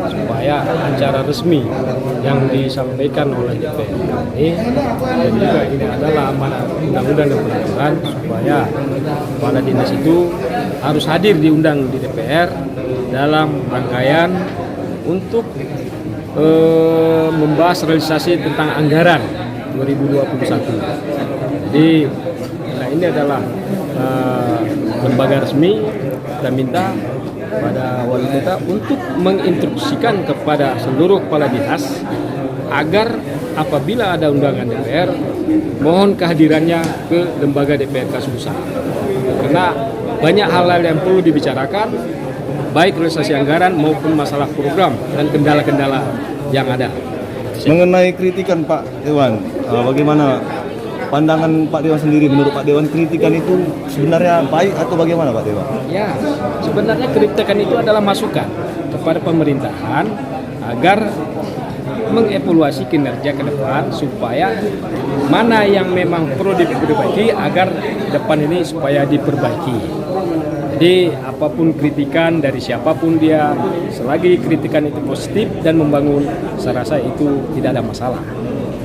supaya acara resmi yang disampaikan oleh DPR ini, dan juga ini adalah amanat undang-undang dan peraturan, supaya kepala dinas itu harus hadir diundang di DPR dalam rangkaian untuk membahas realisasi tentang anggaran 2021. Jadi ini adalah lembaga resmi. Kita minta pada wali kota untuk menginstruksikan kepada seluruh kepala dinas agar apabila ada undangan DPR, mohon kehadirannya ke lembaga DPR Kasubsa. Karena banyak hal-hal yang perlu dibicarakan, baik realisasi anggaran maupun masalah program dan kendala-kendala yang ada. Mengenai kritikan Pak Dewan, bagaimana pandangan Pak Dewan sendiri? Menurut Pak Dewan, kritikan itu sebenarnya baik atau bagaimana Pak Dewan? Ya, sebenarnya kritikan itu adalah masukan kepada pemerintahan agar mengevaluasi kinerja ke depan, supaya mana yang memang perlu diperbaiki agar depan ini supaya diperbaiki. Jadi apapun kritikan dari siapapun dia, selagi kritikan itu positif dan membangun, saya rasa itu tidak ada masalah.